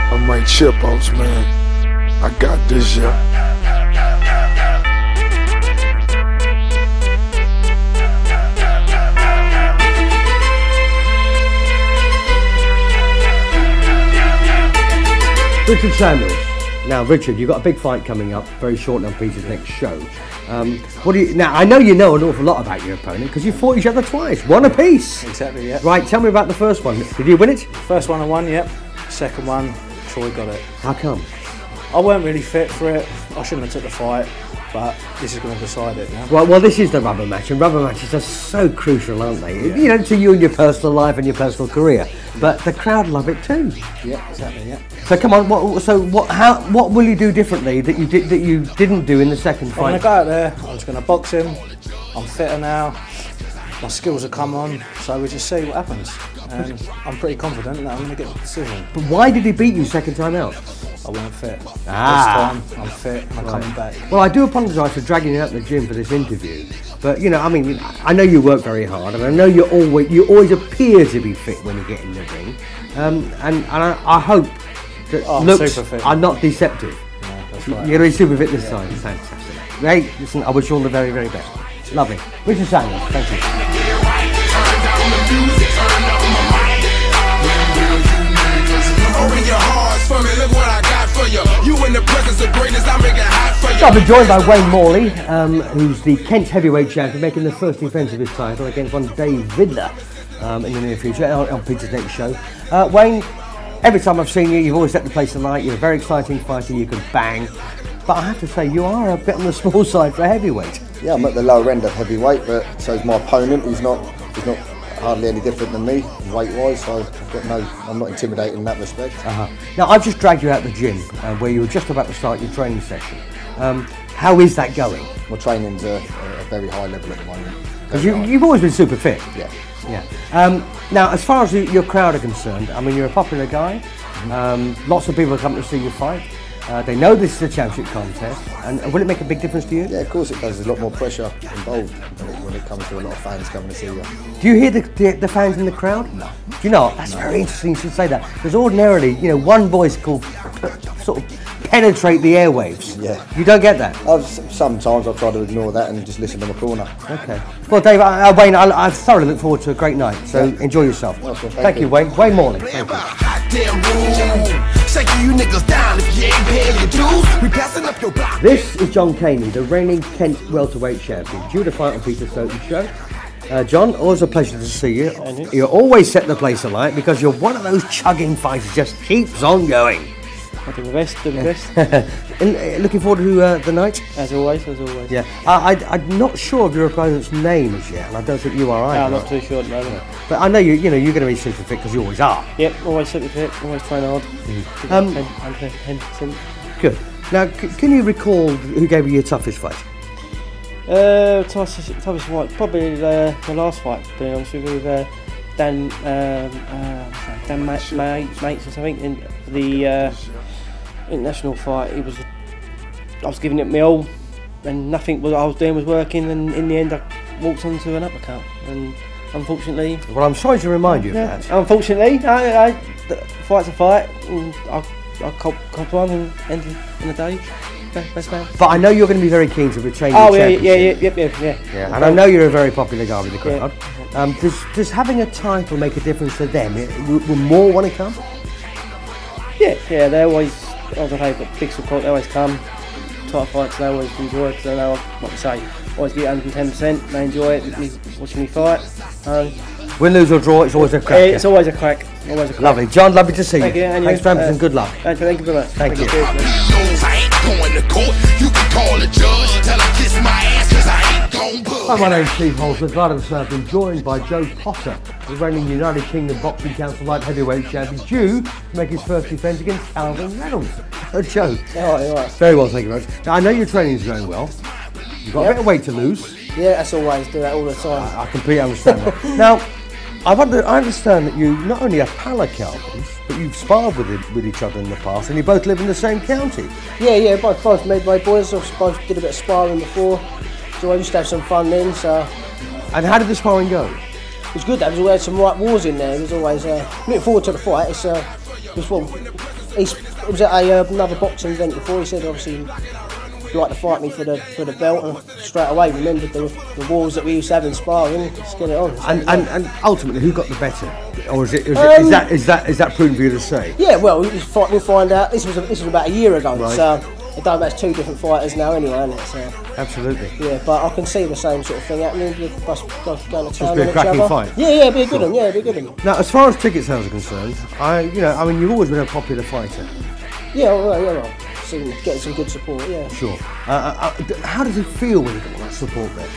I might chip outs, man. I got this, yeah. Richard Samuels. Now, Richard, you've got a big fight coming up very shortly on Peter's next show. What do you? Now, I know you know an awful lot about your opponent because you fought each other twice, one apiece. Exactly, yeah. Right, tell me about the first one. Did you win it? First one I won, yep. Second one, Troy got it. How come? I weren't really fit for it. I shouldn't have took the fight, but this is going to decide it now. Right, well, this is the rubber match, and rubber matches are so crucial, aren't they? Yeah. You know, to you and your personal life and your personal career. But the crowd love it too. Yeah, exactly, yeah. So come on, what will you do differently that you didn't do in the second fight? I'm going to go out there. I'm just going to box him. I'm fitter now. My skills have come on, so we just see what happens. And I'm pretty confident that I'm going to get the decision. But why did he beat you second time out? I weren't fit. Ah. This time I'm fit and I'm coming back. Well, I do apologise for dragging you out the gym for this interview, but you know, I mean, I know you work very hard, and I know you always appear to be fit when you get in the ring, and I hope that looks are not deceptive. No, that's right. You're going to be super fit this time. Fantastic. Hey, listen, I wish you all the very, very best. Lovely. Richard Samuels, thank you. So I've been joined by Wayne Moley, who's the Kent heavyweight champion, making the first defence of his title against one Dave Vidler in the near future on Peter's next show. Wayne, every time I've seen you, you've always set the place alight. You're a very exciting fighter. You can bang, but I have to say you are a bit on the small side for heavyweight. Yeah, I'm at the lower end of heavyweight, but so is my opponent. He's not hardly any different than me weight-wise, so I'm not intimidated in that respect. Now, I've just dragged you out the gym where you were just about to start your training session. How is that going? My training's a very high level at the moment. Because you've always been super fit. Yeah. Yeah. Now, as far as your crowd are concerned, I mean, you're a popular guy. Lots of people come to see you fight. They know this is a championship contest, and will it make a big difference to you? Yeah, of course it does. There's a lot more pressure involved when it comes to a lot of fans coming to see you. Do you hear the fans in the crowd? No. Do you know? That's very interesting you should say that. Because ordinarily, you know, one voice could sort of penetrate the airwaves. Yeah. You don't get that? Sometimes I try to ignore that and just listen to my corner. Okay. Well, Dave, Wayne, I thoroughly look forward to a great night, so enjoy yourself. Awesome, thank you, Wayne. Wayne Moley. Thank you. This is John Kany, the reigning Kent welterweight champion, due to fight on Peter Soton's show. John, always a pleasure to see you. You always set the place alight because you're one of those chugging fighters, just keeps on going. I'll do the best, Looking forward to the night? As always. Yeah, I'm not sure of your opponent's name as yet, and I don't think you are either. No, I'm not too sure at the moment. But I know you're going to be super fit because you always are. Yep, always super fit, always train hard. 10%. Good. Now, can you recall who gave you your toughest fight? Toughest fight, probably the last fight, to be honest with you, with Dan Mates or something in the international fight. I was giving it my all, and nothing what I was doing was working, and in the end I walked onto an uppercut, and unfortunately... Well, I'm sorry to remind you of that. Unfortunately, the fight's a fight, and I copped one and ended in a day. Best man. But I know you're going to be very keen to retain your championship. Yeah. And I know you're a very popular guy with the crowd. Does having a title make a difference to them? Will more want to come? Yeah, they always, they've got big support, they always come. Title fights they always enjoy, because they know, like I say, always get 110%, they enjoy it, watching me fight. Win, lose or draw, it's always a crack. It's always a crack. Lovely. John, lovely to see you. Thanks for having and good luck. Thank you very much. Thank you. Hi, my name's Steve Holsworth, glad to say I've been joined by Joe Potter, the reigning United Kingdom Boxing Council Light Heavyweight Champion, due to make his first defence against Reynolds. Joe. All right. Very well, thank you very much. Now, I know your training's going well. You've got a bit of weight to lose. Yeah, that's always, do that all the time. I completely understand that. Now, I understand that you not only are pal Calvins, but you've sparred with each other in the past, and you both live in the same county. Yeah, both midway boys. Both did a bit of sparring before, so I used to have some fun then. So. And how did the sparring go? It was good. We had some right wars in there. It was always looking forward to the fight. It's It was at another boxing event before. He said obviously he'd like to fight me for the belt, and straight away remembered the wars that we used to have in sparring. Let's get it on. And ultimately, who got the better, or is that prudent for you to say? Yeah, well, we'll find out. This was about a year ago, right. So I don't know, that's two different fighters now anyway, isn't it? So, absolutely. Yeah, but I can see the same sort of thing happening. With us going to town be a on each cracking other. fight. Yeah, it'd be a good one. Yeah, it'd be a good one. Now, as far as ticket sales are concerned, you've always been a popular fighter. Yeah, well. Getting some good support, yeah. Sure. How does it feel when you get all that support there?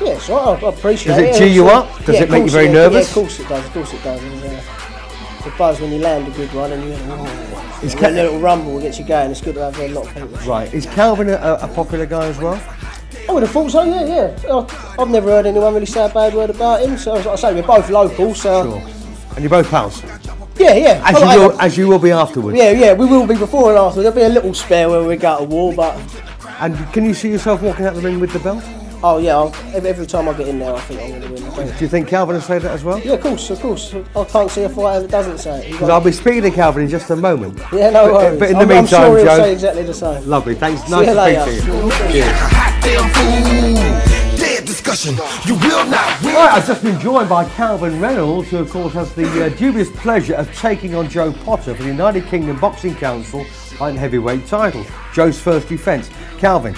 Yeah, so I appreciate it. Does it cheer you up? Does it make you very nervous? Yeah, of course it does. It's a buzz when you land a good one and you get a little rumble gets you going. It's good to have a lot of people. Right. Is Calvin a popular guy as well? I would have thought so, yeah. I've never heard anyone really say a bad word about him, so like I say, we're both local, so... Sure. And you're both pals? Yeah. As you will be afterwards? Yeah, we will be before and after. There'll be a little spare when we go to war, but... And can you see yourself walking out the ring with the belt? Oh yeah, every time I get in there I think I'm going to win the belt. Do you think Calvin will say that as well? Yeah, of course. I can't see a fighter that doesn't say it. Because I'll be speaking to Calvin in just a moment. Yeah, no worries. But in the meantime, I'm sure he'll Joe... say exactly the same. Lovely, thanks. Nice to speak to you. Cheers. Discussion. You will not win. Right, I've just been joined by Calvin Reynolds, who of course has the dubious pleasure of taking on Joe Potter for the United Kingdom Boxing Council light and heavyweight title. Joe's first defence. Calvin,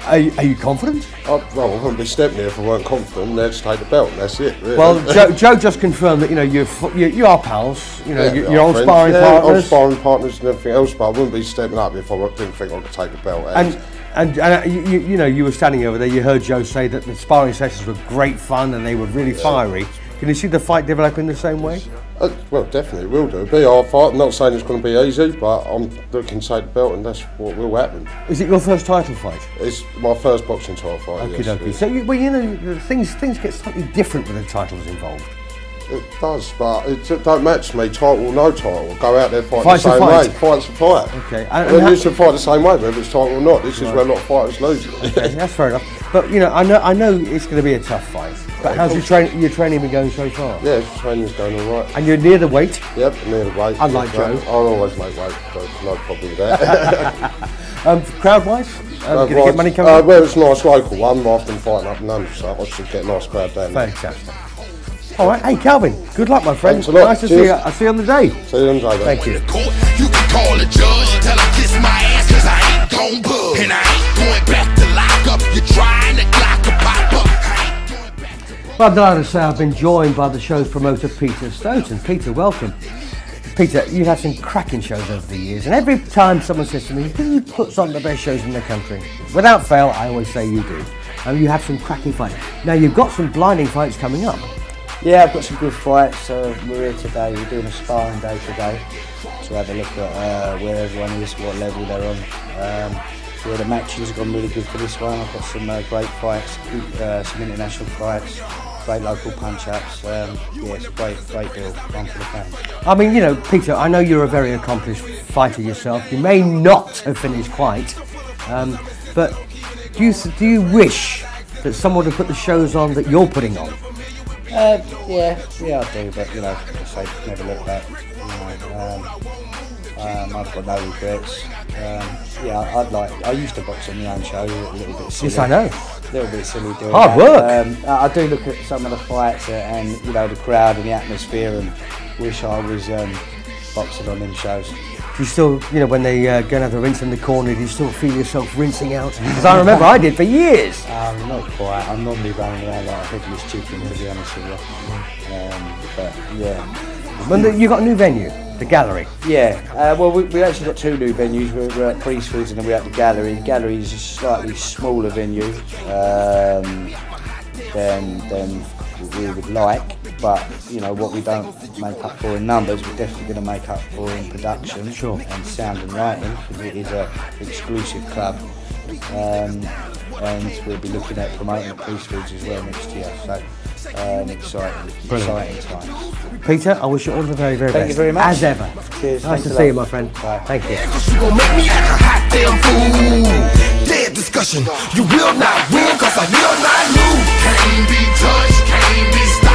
are you confident? Well, I wouldn't be stepping here if I weren't confident. They'd just take the belt, and that's it. Really. Well, Joe just confirmed that you are pals. You're old friends. sparring partners. Old sparring partners and everything else. But I wouldn't be stepping up if I didn't think I could take the belt. And you were standing over there. You heard Joe say that the sparring sessions were great fun and they were really fiery. Can you see the fight developing the same way? Well, definitely will do. It'll be a hard fight. I'm not saying it's going to be easy, but I'm looking to take the belt, and that's what will happen. Is it your first title fight? It's my first boxing title fight. Okay, yes, So things get slightly different when the titles involved. It does, but it don't match me. Title or no title, go out there fight Fight's the same a fight. way. Fight's a fight. Okay, and you should fight the same way, whether it's title or not. This is where a lot of fighters lose. Okay, that's fair enough. But I know it's going to be a tough fight. But how's your training been going so far? Yeah, training's going all right. And you're near the weight? Yep, near the weight. Unlike Joe. I'll always make weight, so no problem with that. Crowd-wise, going to get money coming in? Well, it's a nice local one rather than fighting up in under, so I should get a nice crowd down there. Fantastic. All right, hey Calvin, good luck, my friend. Thanks a lot. Nice to see you. I'll see you on the day. See you on the day. Thank you. You can call the judge, tell him kiss my ass, cause I ain't gon' bug. And I ain't going back to lock up. You're trying to clock a pop up. Well, I'm delighted to say I've been joined by the show's promoter, Peter Stoughton. Peter, welcome. Peter, you've had some cracking shows over the years, and every time someone says to me, who puts on the best shows in the country? Without fail, I always say you do. And you have some cracking fights. Now, you've got some blinding fights coming up. Yeah, I've got some good fights. We're here today. We're doing a sparring day today to have a look at where everyone is, what level they're on. The matches have gone really good for this one. I've got some great fights, some international fights, great local punch-ups. Yeah, it's a great deal. One for the fans. I mean, Peter, I know you're a very accomplished fighter yourself. You may not have finished quite, but do you wish that someone would put the shows on that you're putting on? Yeah, I do, but I say never look back. I've got no regrets. I used to box on my own show, a little bit silly. Yes, I know. A little bit silly doing hard work. I do look at some of the fights and the crowd and the atmosphere, and wish I was boxing on them shows. Do you still, when they go and have a rinse in the corner, do you still feel yourself rinsing out? Because I remember I did for years. Not quite. I'm normally running around like a headless chicken, to be honest with you. But yeah. You got a new venue, the Gallery. Yeah. Well, we actually got two new venues. We're at Priestfields and then we're at the Gallery. The Gallery is a slightly smaller venue than we would like. But what we don't make up for in numbers, we're definitely going to make up for in production and sound and lighting, because it is an exclusive club, and we'll be looking at promoting at Priestfields as well next year. So exciting times. Peter, I wish you all the very, very best. Thank you very much. As ever. Cheers. Nice to see you, my friend. Bye. Thank you. Cause you gon' make me act a hot damn fool. Dead discussion. You will not win, cause I will not lose. Can't be touched, can't be stopped.